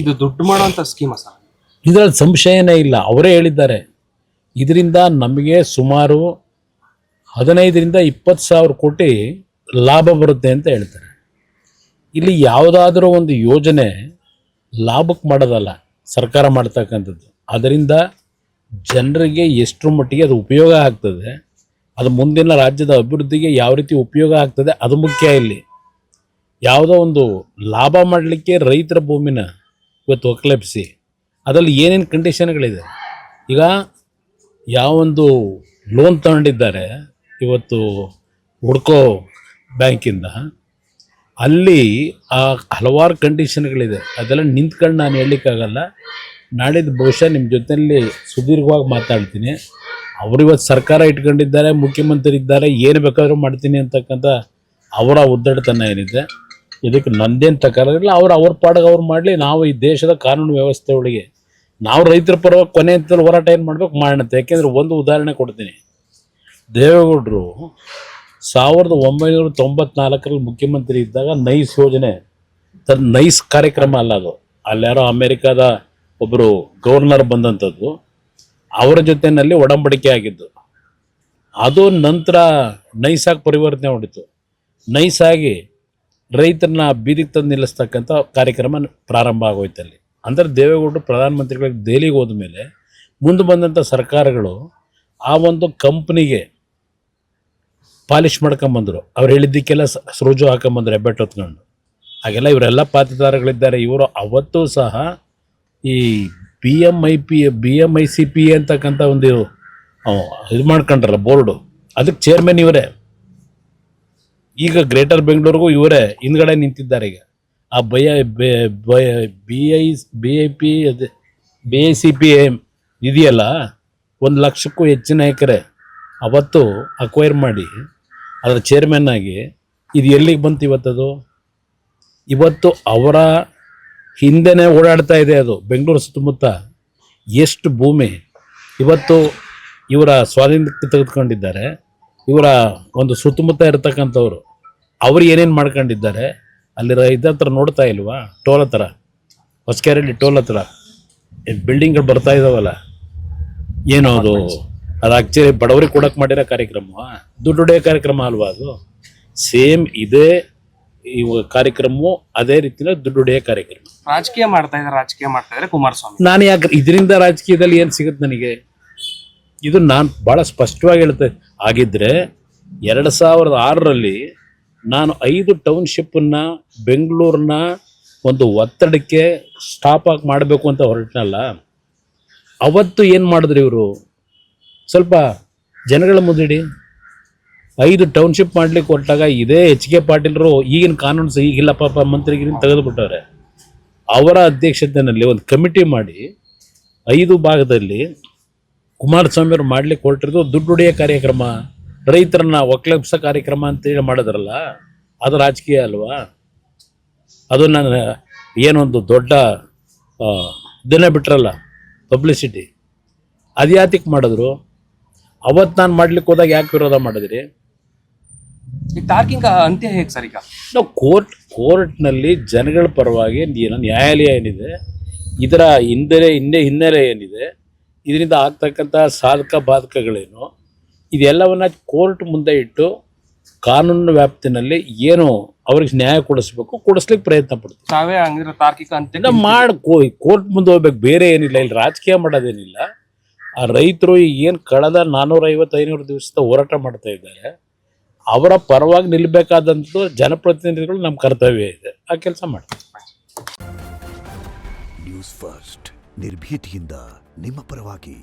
ಇದು ದುಡ್ಡು ಮಾಡುವಂತ ಸ್ಕೀಮ್ ಸರ್. ಇದರಲ್ಲಿ ಸಂಶಯನೇ ಇಲ್ಲ. ಅವರೇ ಹೇಳಿದ್ದಾರೆ ಇದರಿಂದ ನಮಗೆ ಸುಮಾರು 15ರಿಂದ 20 ಸಾವಿರ ಕೋಟಿ ಲಾಭ ಬರುತ್ತೆ ಅಂತ ಹೇಳ್ತಾರೆ. ಇಲ್ಲಿ ಯಾವುದಾದ್ರೂ ಒಂದು ಯೋಜನೆ ಲಾಭಕ್ಕೆ ಮಾಡೋದಲ್ಲ, ಸರ್ಕಾರ ಮಾಡ್ತಕ್ಕಂಥದ್ದು. ಅದರಿಂದ ಜನರಿಗೆ ಎಷ್ಟರ ಮಟ್ಟಿಗೆ ಅದು ಉಪಯೋಗ ಆಗ್ತದೆ, ಅದು ಮುಂದಿನ ರಾಜ್ಯದ ಅಭಿವೃದ್ಧಿಗೆ ಯಾವ ರೀತಿ ಉಪಯೋಗ ಆಗ್ತದೆ ಅದು ಮುಖ್ಯ. ಇಲ್ಲಿ ಯಾವುದೋ ಒಂದು ಲಾಭ ಮಾಡಲಿಕ್ಕೆ ರೈತರ ಭೂಮಿನ ಇವತ್ತು ಒಕ್ಕಲೆಬ್ಬಿಸಿ ಅದರಲ್ಲಿ ಏನೇನು ಕಂಡೀಷನ್ಗಳಿದೆ. ಈಗ ಯಾವೊಂದು ಲೋನ್ ತಗೊಂಡಿದ್ದಾರೆ ಇವತ್ತು ಹುಡ್ಕೋ ಬ್ಯಾಂಕಿಂದ, ಅಲ್ಲಿ ಆ ಹಲವಾರು ಕಂಡೀಷನ್ಗಳಿದೆ. ಅದೆಲ್ಲ ನಿಂತ್ಕೊಂಡು ನಾನು ಹೇಳಲಿಕ್ಕಾಗಲ್ಲ. ನಾಳಿದ್ದು ಬಹುಶಃ ನಿಮ್ಮ ಜೊತೆಯಲ್ಲಿ ಸುದೀರ್ಘವಾಗಿ ಮಾತಾಡ್ತೀನಿ. ಅವರು ಇವತ್ತು ಸರ್ಕಾರ ಇಟ್ಕೊಂಡಿದ್ದಾರೆ, ಮುಖ್ಯಮಂತ್ರಿ ಇದ್ದಾರೆ, ಏನು ಬೇಕಾದರೂ ಮಾಡ್ತೀನಿ ಅಂತಕ್ಕಂಥ ಅವರ ಉದ್ದಟತನ ಏನಿದೆ, ಇದಕ್ಕೆ ನಂದೇನು ತಕರಾರಿಲ್ಲ. ಅವ್ರ ಪಾಡಿಗೆ ಅವ್ರು ಮಾಡಲಿ. ನಾವು ಈ ದೇಶದ ಕಾನೂನು ವ್ಯವಸ್ಥೆ ಒಳಗೆ ನಾವು ರೈತರ ಪರವಾಗಿ ಕೊನೆ ಹಂತದಲ್ಲಿ ಹೋರಾಟ ಏನು ಮಾಡಬೇಕು ಮಾಡೋಣ. ಯಾಕೆಂದರೆ ಒಂದು ಉದಾಹರಣೆ ಕೊಡ್ತೀನಿ. ದೇವೇಗೌಡರು 1994ರಲ್ಲಿ ಮುಖ್ಯಮಂತ್ರಿ ಇದ್ದಾಗ ನೈಸ್ ಯೋಜನೆ, ನೈಸ್ ಕಾರ್ಯಕ್ರಮ ಅಲ್ಲ ಅದು, ಅಲ್ಲಾರೋ ಅಮೇರಿಕಾದ ಒಬ್ಬರು ಗವರ್ನರ್ ಬಂದಂಥದ್ದು, ಅವರ ಜೊತೆಯಲ್ಲಿ ಒಡಂಬಡಿಕೆ ಆಗಿದ್ದು. ಅದು ನಂತರ ನೈಸಾಗಿ ಪರಿವರ್ತನೆ ಹೊಡಿತು. ನೈಸಾಗಿ ರೈತರನ್ನ ಬೀದಿಗೆ ತಂದು ನಿಲ್ಲಿಸ್ತಕ್ಕಂಥ ಕಾರ್ಯಕ್ರಮ ಪ್ರಾರಂಭ ಆಗೋಯ್ತಲ್ಲಿ. ಅಂದರೆ ದೇವೇಗೌಡರು ಪ್ರಧಾನಮಂತ್ರಿಗಳಿಗೆ ದೆಹಲಿಗೆ ಹೋದ ಮೇಲೆ ಮುಂದೆ ಬಂದಂಥ ಸರ್ಕಾರಗಳು ಆ ಒಂದು ಕಂಪ್ನಿಗೆ ಪಾಲಿಷ್ ಮಾಡ್ಕೊಂಬಂದರು. ಅವ್ರು ಹೇಳಿದ್ದಕ್ಕೆಲ್ಲ ಸೃಜು ಹಾಕೊಂಬಂದ್ರು ಹೆಬ್ಬೆಟ್ಟು ಹೊತ್ಕೊಂಡು. ಹಾಗೆಲ್ಲ ಇವರೆಲ್ಲ ಪಾತ್ರಧಾರಗಳಿದ್ದಾರೆ. ಇವರು ಅವತ್ತೂ ಸಹ ಈ BMICP ಅಂತಕ್ಕಂಥ ಒಂದು ಇದು ಮಾಡ್ಕೊಂಡ್ರಲ್ಲ ಬೋರ್ಡು, ಅದಕ್ಕೆ ಚೇರ್ಮನ್ ಇವರೇ. ಈಗ ಗ್ರೇಟರ್ ಬೆಂಗಳೂರಿಗೂ ಇವರೇ ಹಿಂದ್ಗಡೆ ನಿಂತಿದ್ದಾರೆ. ಈಗ ಆ BICP ಇದೆಯಲ್ಲ, 1 ಲಕ್ಷಕ್ಕೂ ಹೆಚ್ಚಿನ ಎಕರೆ ಅವತ್ತು ಅಕ್ವೈರ್ ಮಾಡಿ ಅದರ ಚೇರ್ಮನ್ ಆಗಿ ಇದು ಎಲ್ಲಿಗೆ ಬಂತು ಇವತ್ತದು? ಇವತ್ತು ಅವರ ಹಿಂದೆನೇ ಓಡಾಡ್ತಾ ಇದೆ ಅದು. ಬೆಂಗಳೂರು ಸುತ್ತಮುತ್ತ ಎಷ್ಟು ಭೂಮಿ ಇವತ್ತು ಇವರ ಸ್ವಾಧೀನಕ್ಕೆ ತೆಗೆದುಕೊಂಡಿದ್ದಾರೆ. ಇವರ ಒಂದು ಸುತ್ತಮುತ್ತ ಇರತಕ್ಕಂಥವ್ರು ಅವ್ರು ಏನೇನು ಮಾಡ್ಕೊಂಡಿದ್ದಾರೆ ಅಲ್ಲಿ ಇದತ್ರ ನೋಡ್ತಾ ಇಲ್ವಾ? ಟೋಲ್ ಹತ್ರ, ಹೊಸಕೆರೆಯಲ್ಲಿ ಟೋಲ್ ಹತ್ರ ಬಿಲ್ಡಿಂಗ್ಗಳು ಬರ್ತಾ ಇದ್ದಾವಲ್ಲ, ಏನೋ ಅದು ಆ್ಯಕ್ಚುಲಿ ಬಡವರಿಗೆ ಕೊಡಕ್ಕೆ ಮಾಡಿರೋ ಕಾರ್ಯಕ್ರಮ, ದುಡ್ಡು ಹೊಡೆಯೋ ಕಾರ್ಯಕ್ರಮ ಅಲ್ವಾ ಅದು? ಸೇಮ್ ಇದೇ ಇವ ಕಾರ್ಯಕ್ರಮವು ಅದೇ ರೀತಿಯ ದುಡ್ಡು ಹೊಡೆಯೋ ಕಾರ್ಯಕ್ರಮ. ರಾಜಕೀಯ ಮಾಡ್ತಾ ಇದ್ದಾರೆ ಕುಮಾರಸ್ವಾಮಿ. ನಾನು ಯಾಕೆ ಇದರಿಂದ ರಾಜಕೀಯದಲ್ಲಿ ಏನು ಸಿಗುತ್ತೆ ನನಗೆ? ಇದು ನಾನು ಭಾಳ ಸ್ಪಷ್ಟವಾಗಿ ಹೇಳ್ತೇನೆ. ಆಗಿದ್ದರೆ 2006ರಲ್ಲಿ ನಾನು 5 ಟೌನ್ಶಿಪ್ಪನ್ನು ಬೆಂಗಳೂರಿನ ಒಂದು ಒತ್ತಡಕ್ಕೆ ಸ್ಟಾಪ್ ಆಗಿ ಮಾಡಬೇಕು ಅಂತ ಹೊರಟನಲ್ಲ, ಅವತ್ತು ಏನು ಮಾಡಿದ್ರು ಇವರು? ಸ್ವಲ್ಪ ಜನಗಳ ಮುಂದಿಡಿ. 5 ಟೌನ್ಶಿಪ್ ಮಾಡ್ಲಿಕ್ಕೆ ಹೊರಟಾಗ ಇದೇ HK ಪಾಟೀಲರು ಈಗಿನ ಕಾನೂನು ಈಗಿಲ್ಲ ಪಾಪ ಮಂತ್ರಿಗಿರಿನ ತೆಗೆದುಬಿಟ್ಟವ್ರೆ. ಅವರ ಅಧ್ಯಕ್ಷತೆಯಲ್ಲಿ ಒಂದು ಕಮಿಟಿ ಮಾಡಿ 5 ಭಾಗದಲ್ಲಿ ಕುಮಾರಸ್ವಾಮಿ ಅವರು ಮಾಡ್ಲಿಕ್ಕೆ ಹೊರಟಿರೋದು ದುಡ್ಡು ಹೊಡೆಯೋ ಕಾರ್ಯಕ್ರಮ, ರೈತರನ್ನ ಒಕ್ಕಲೆಬ್ಸೋ ಕಾರ್ಯಕ್ರಮ ಅಂತೇಳಿ ಮಾಡಿದ್ರಲ್ಲ, ಅದು ರಾಜಕೀಯ ಅಲ್ವಾ? ಅದು ನಾನು ಏನೊಂದು ದೊಡ್ಡ ದಿನ ಬಿಟ್ರಲ್ಲ ಪಬ್ಲಿಸಿಟಿ, ಅದು ಯಾತಕ್ಕೆ ಮಾಡಿದ್ರು? ಅವತ್ತು ನಾನು ಮಾಡ್ಲಿಕ್ಕೆ ಹೋದಾಗ ಯಾಕೆ ವಿರೋಧ ಮಾಡಿದ್ರಿ? ಈ ತಾರ್ಕಿಕ ಅಂತ್ಯ ಹೇಗೆ ಸರ್? ಈಗ ನಾವು ಕೋರ್ಟ್ನಲ್ಲಿ ಜನಗಳ ಪರವಾಗಿ ಏನು ನ್ಯಾಯಾಲಯ ಏನಿದೆ, ಇದರ ಹಿನ್ನೆಲೆ ಏನಿದೆ, ಇದರಿಂದ ಆಗ್ತಕ್ಕಂಥ ಸಾಧಕ ಬಾಧಕಗಳೇನು, ಇದೆಲ್ಲವನ್ನ ಕೋರ್ಟ್ ಮುಂದೆ ಇಟ್ಟು ಕಾನೂನಿನ ವ್ಯಾಪ್ತಿನಲ್ಲಿ ಏನು ಅವ್ರಿಗೆ ನ್ಯಾಯ ಕೊಡಿಸ್ಲಿಕ್ಕೆ ಪ್ರಯತ್ನ ಪಡ್ತೀವಿ. ತಾವೇ ಹಂಗಿದ್ರೆ ತಾರ್ಕಿಕ ಅಂತ್ಯ ಕೋರ್ಟ್ ಮುಂದೆ ಹೋಗ್ಬೇಕು, ಬೇರೆ ಏನಿಲ್ಲ. ಇಲ್ಲಿ ರಾಜಕೀಯ ಮಾಡೋದೇನಿಲ್ಲ. ಆ ರೈತರು ಏನು ಕಳೆದ 450-500 ದಿವಸದ ಹೋರಾಟ ಮಾಡ್ತಾ ಇದ್ದಾರೆ, ಅವರ ಪರವಾಗಿ ನಿಲ್ಲಬೇಕಾದಂಥ ಜನಪ್ರತಿನಿಧಿಗಳು ನಮ್ಮ ಕರ್ತವ್ಯ ಇದೆ, ಆ ಕೆಲಸ ಮಾಡ್ತೀವಿ. ನ್ಯೂಸ್ ಫಸ್ಟ್ ನಿರ್ಭೀತಿಯಿಂದ ನಿಮ್ಮ ಪರವಾಗಿ.